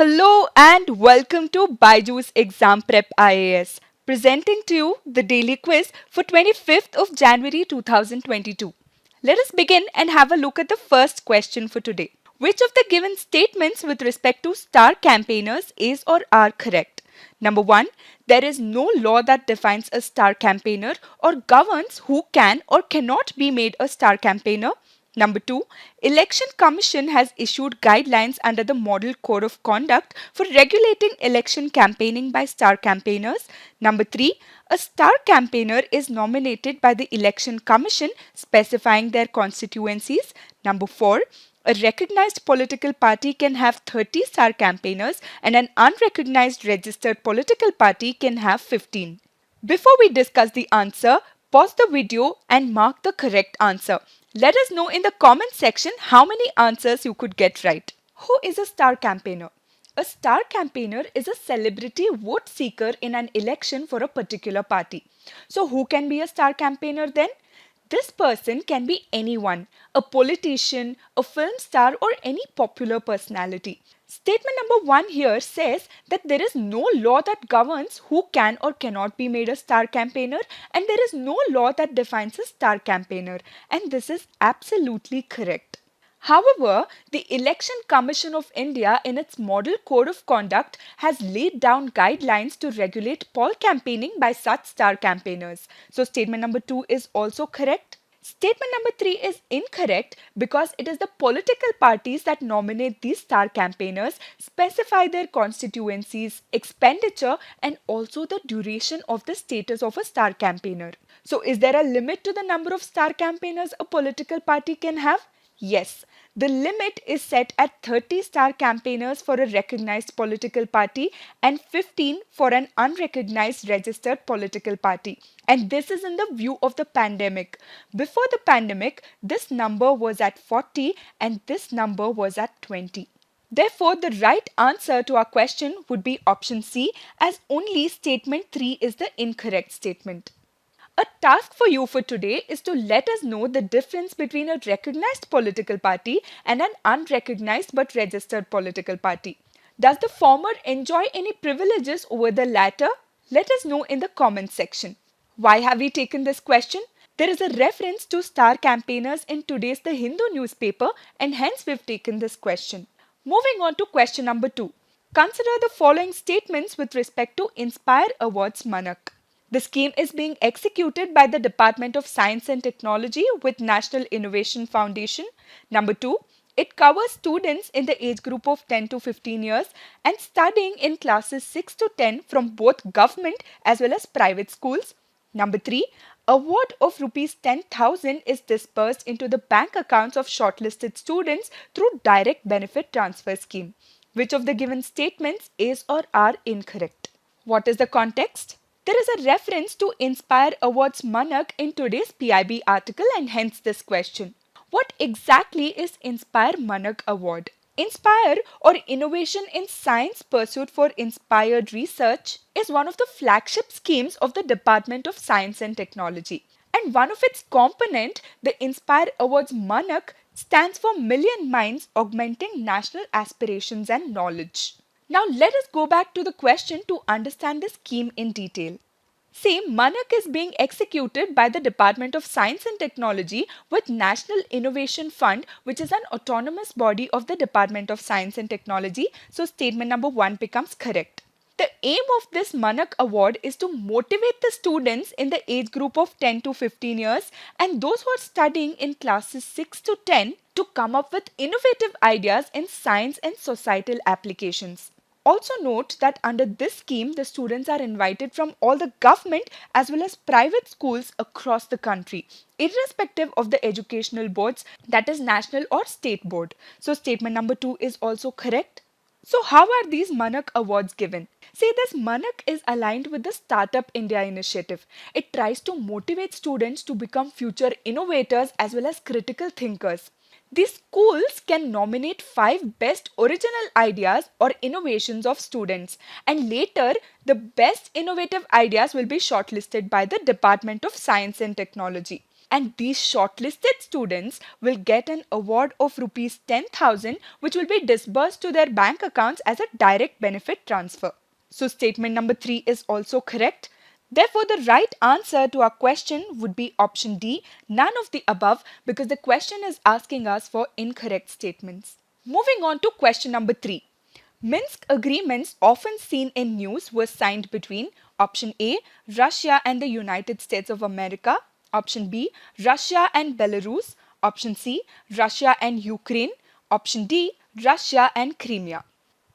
Hello and welcome to BYJU'S Exam Prep IAS, presenting to you the daily quiz for 25th of January 2022. Let us begin and have a look at the first question for today. Which of the given statements with respect to star campaigners is or are correct? Number 1. There is no law that defines a star campaigner or governs who can or cannot be made a star campaigner. Number 2. Election Commission has issued guidelines under the Model Code of Conduct for regulating election campaigning by star campaigners. Number 3. A star campaigner is nominated by the Election Commission specifying their constituencies. Number 4. A recognized political party can have 30 star campaigners and an unrecognized registered political party can have 15. Before we discuss the answer, pause the video and mark the correct answer. Let us know in the comment section how many answers you could get right. Who is a star campaigner? A star campaigner is a celebrity vote seeker in an election for a particular party. So who can be a star campaigner then? This person can be anyone, a politician, a film star or any popular personality. Statement number 1 here says that there is no law that governs who can or cannot be made a star campaigner and there is no law that defines a star campaigner, and this is absolutely correct. However, the Election Commission of India in its Model Code of Conduct has laid down guidelines to regulate poll campaigning by such star campaigners. So statement number 2 is also correct. Statement number 3 is incorrect because it is the political parties that nominate these star campaigners, specify their constituencies, expenditure and also the duration of the status of a star campaigner. So is there a limit to the number of star campaigners a political party can have? Yes, the limit is set at 30 star campaigners for a recognized political party and 15 for an unrecognized registered political party. And this is in the view of the pandemic. Before the pandemic, this number was at 40 and this number was at 20. Therefore, the right answer to our question would be option C, as only statement 3 is the incorrect statement. A task for you for today is to let us know the difference between a recognized political party and an unrecognized but registered political party. Does the former enjoy any privileges over the latter? Let us know in the comment section. Why have we taken this question? There is a reference to star campaigners in today's The Hindu newspaper and hence we've taken this question. Moving on to question number 2. Consider the following statements with respect to Inspire Awards-MANAK. The scheme is being executed by the Department of Science and Technology with National Innovation Foundation. Number 2, it covers students in the age group of 10 to 15 years and studying in classes 6 to 10 from both government as well as private schools. Number 3, award of rupees 10,000 is disbursed into the bank accounts of shortlisted students through direct benefit transfer scheme. Which of the given statements is or are incorrect? What is the context? There is a reference to Inspire Awards-MANAK in today's PIB article and hence this question. What exactly is Inspire MANAK Award? Inspire, or Innovation in Science Pursuit for Inspired Research, is one of the flagship schemes of the Department of Science and Technology. And one of its component, the Inspire Awards-MANAK, stands for Million Minds Augmenting National Aspirations and Knowledge. Now let us go back to the question to understand the scheme in detail. See, MANAK is being executed by the Department of Science and Technology with National Innovation Fund, which is an autonomous body of the Department of Science and Technology. So statement number 1 becomes correct. The aim of this MANAK award is to motivate the students in the age group of 10 to 15 years and those who are studying in classes 6 to 10 to come up with innovative ideas in science and societal applications. Also note that under this scheme, the students are invited from all the government as well as private schools across the country, irrespective of the educational boards, that is national or state board. So statement number 2 is also correct. So how are these MANAK awards given? See, this MANAK is aligned with the Startup India initiative. It tries to motivate students to become future innovators as well as critical thinkers. These schools can nominate 5 best original ideas or innovations of students, and later the best innovative ideas will be shortlisted by the Department of Science and Technology. and these shortlisted students will get an award of rupees 10,000 which will be disbursed to their bank accounts as a direct benefit transfer. So statement number 3 is also correct. Therefore, the right answer to our question would be option D, none of the above, because the question is asking us for incorrect statements. Moving on to question number 3. Minsk Agreements often seen in news were signed between option A, Russia and the United States of America, option B, Russia and Belarus, option C, Russia and Ukraine, option D, Russia and Crimea.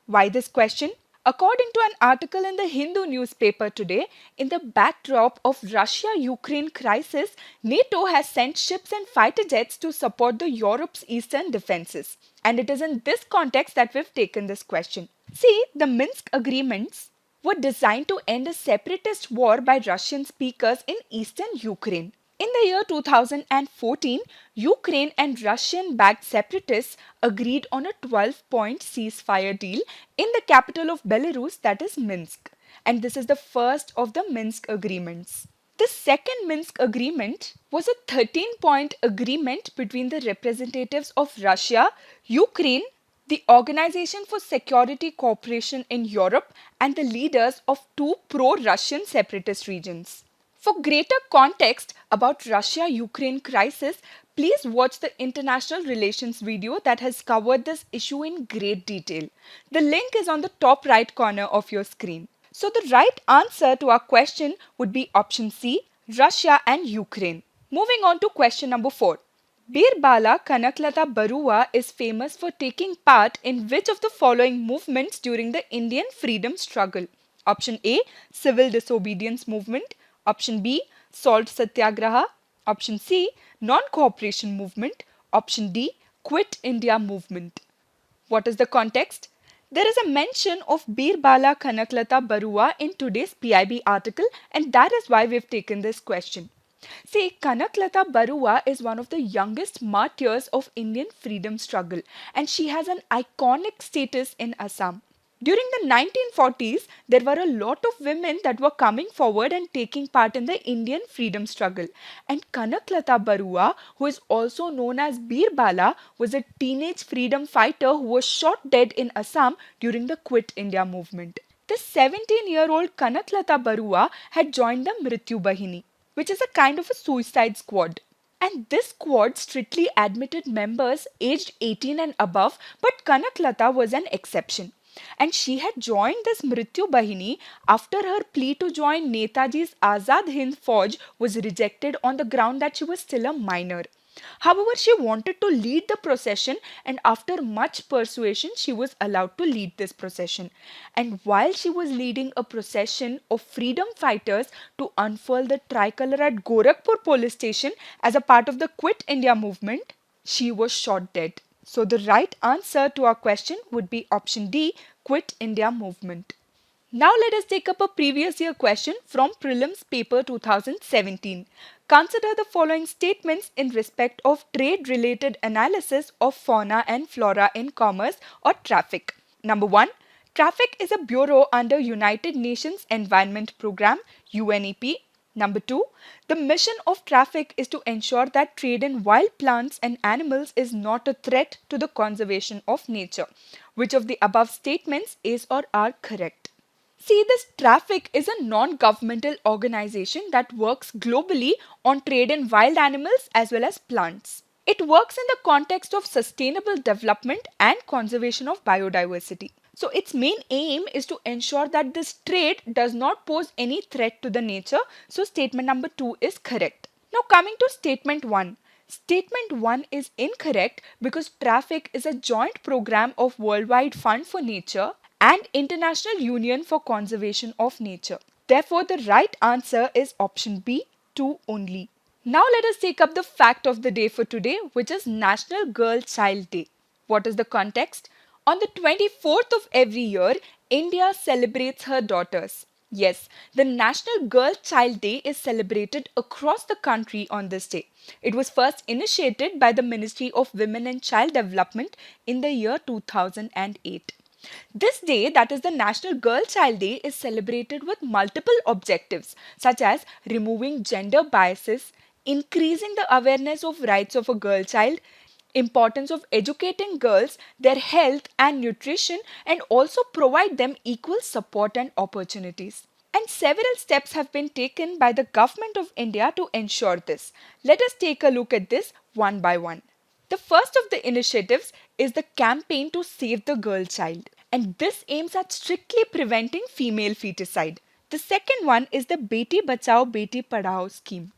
Why this question? According to an article in the Hindu newspaper today, in the backdrop of Russia-Ukraine crisis, NATO has sent ships and fighter jets to support the Europe's eastern defenses. And it is in this context that we've taken this question. See, the Minsk Agreements were designed to end a separatist war by Russian speakers in eastern Ukraine. In the year 2014, Ukraine and Russian-backed separatists agreed on a 12-point ceasefire deal in the capital of Belarus, that is Minsk. And this is the first of the Minsk Agreements. The second Minsk Agreement was a 13-point agreement between the representatives of Russia, Ukraine, the Organization for Security Cooperation in Europe, and the leaders of two pro-Russian separatist regions. For greater context about Russia-Ukraine crisis, please watch the international relations video that has covered this issue in great detail. The link is on the top right corner of your screen. So the right answer to our question would be option C, Russia and Ukraine. Moving on to question number 4. Birbala Kanaklata Barua is famous for taking part in which of the following movements during the Indian freedom struggle? Option A, Civil Disobedience Movement. Option B, Salt Satyagraha. Option C, Non-Cooperation Movement. Option D, Quit India Movement. What is the context? There is a mention of Birbala Kanaklata Barua in today's PIB article, and that is why we've taken this question. See, Kanaklata Barua is one of the youngest martyrs of Indian freedom struggle, and she has an iconic status in Assam. During the 1940s, there were a lot of women that were coming forward and taking part in the Indian freedom struggle. And Kanaklata Barua, who is also known as Birbala, was a teenage freedom fighter who was shot dead in Assam during the Quit India movement. The 17-year-old Kanaklata Barua had joined the Mrityu Bahini, which is a kind of a suicide squad. And this squad strictly admitted members aged 18 and above, but Kanaklata was an exception. And she had joined this Mrityu Bahini after her plea to join Netaji's Azad Hind Fauj was rejected on the ground that she was still a minor. However, she wanted to lead the procession, and after much persuasion, she was allowed to lead this procession. And while she was leading a procession of freedom fighters to unfurl the tricolour at Gorakhpur police station as a part of the Quit India movement, she was shot dead. So the right answer to our question would be option D, Quit India Movement. Now let us take up a previous year question from Prelims paper 2017. Consider the following statements in respect of trade-related analysis of fauna and flora in commerce or traffic. Number 1. Traffic is a bureau under United Nations Environment Programme, UNEP. Number 2, the mission of traffic is to ensure that trade in wild plants and animals is not a threat to the conservation of nature. Which of the above statements is or are correct? See, this traffic is a non-governmental organization that works globally on trade in wild animals as well as plants. It works in the context of sustainable development and conservation of biodiversity. So its main aim is to ensure that this trade does not pose any threat to the nature. So statement number 2 is correct. Now coming to statement 1. Statement 1 is incorrect because traffic is a joint program of Worldwide Fund for Nature and International Union for Conservation of Nature. Therefore, the right answer is option B, 2 only. Now let us take up the fact of the day for today, which is National Girl Child Day. What is the context? On the 24th of every year, India celebrates her daughters. Yes, the National Girl Child Day is celebrated across the country on this day. It was first initiated by the Ministry of Women and Child Development in the year 2008. This day, that is the National Girl Child Day, is celebrated with multiple objectives such as removing gender biases, increasing the awareness of rights of a girl child, importance of educating girls, their health and nutrition, and also provide them equal support and opportunities. And several steps have been taken by the Government of India to ensure this. Let us take a look at this one by one. The first of the initiatives is the campaign to save the girl child, and this aims at strictly preventing female feticide. The second one is the Beti Bachao Beti Padhao scheme.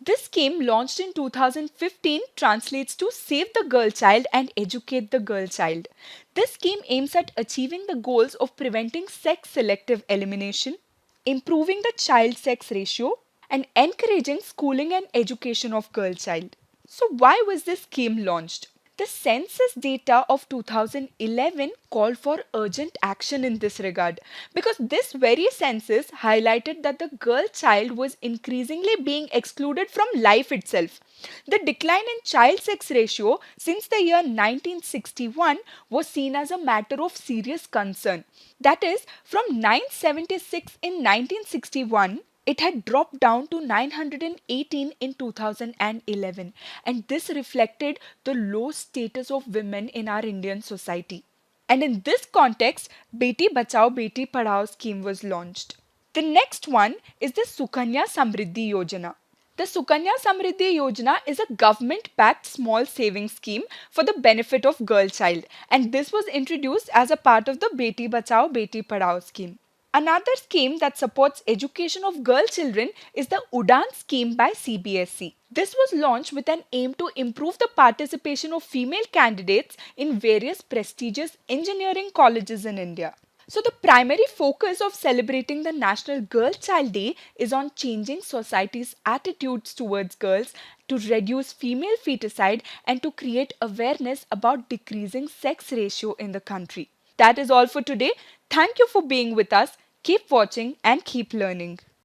This scheme, launched in 2015, translates to Save the Girl Child and Educate the Girl Child. This scheme aims at achieving the goals of preventing sex selective elimination, improving the child sex ratio, and encouraging schooling and education of girl child. So why was this scheme launched? The census data of 2011 called for urgent action in this regard, because this very census highlighted that the girl child was increasingly being excluded from life itself. The decline in child sex ratio since the year 1961 was seen as a matter of serious concern. That is, from 976 in 1961, it had dropped down to 918 in 2011, and this reflected the low status of women in our Indian society. And in this context, Beti Bachao Beti Padhao scheme was launched. The next one is the Sukanya Samriddhi Yojana. The Sukanya Samriddhi Yojana is a government-backed small savings scheme for the benefit of girl child, and this was introduced as a part of the Beti Bachao Beti Padhao scheme. Another scheme that supports education of girl children is the UDAN scheme by CBSE. This was launched with an aim to improve the participation of female candidates in various prestigious engineering colleges in India. So the primary focus of celebrating the National Girl Child Day is on changing society's attitudes towards girls, to reduce female feticide, and to create awareness about decreasing sex ratio in the country. That is all for today. Thank you for being with us. Keep watching and keep learning.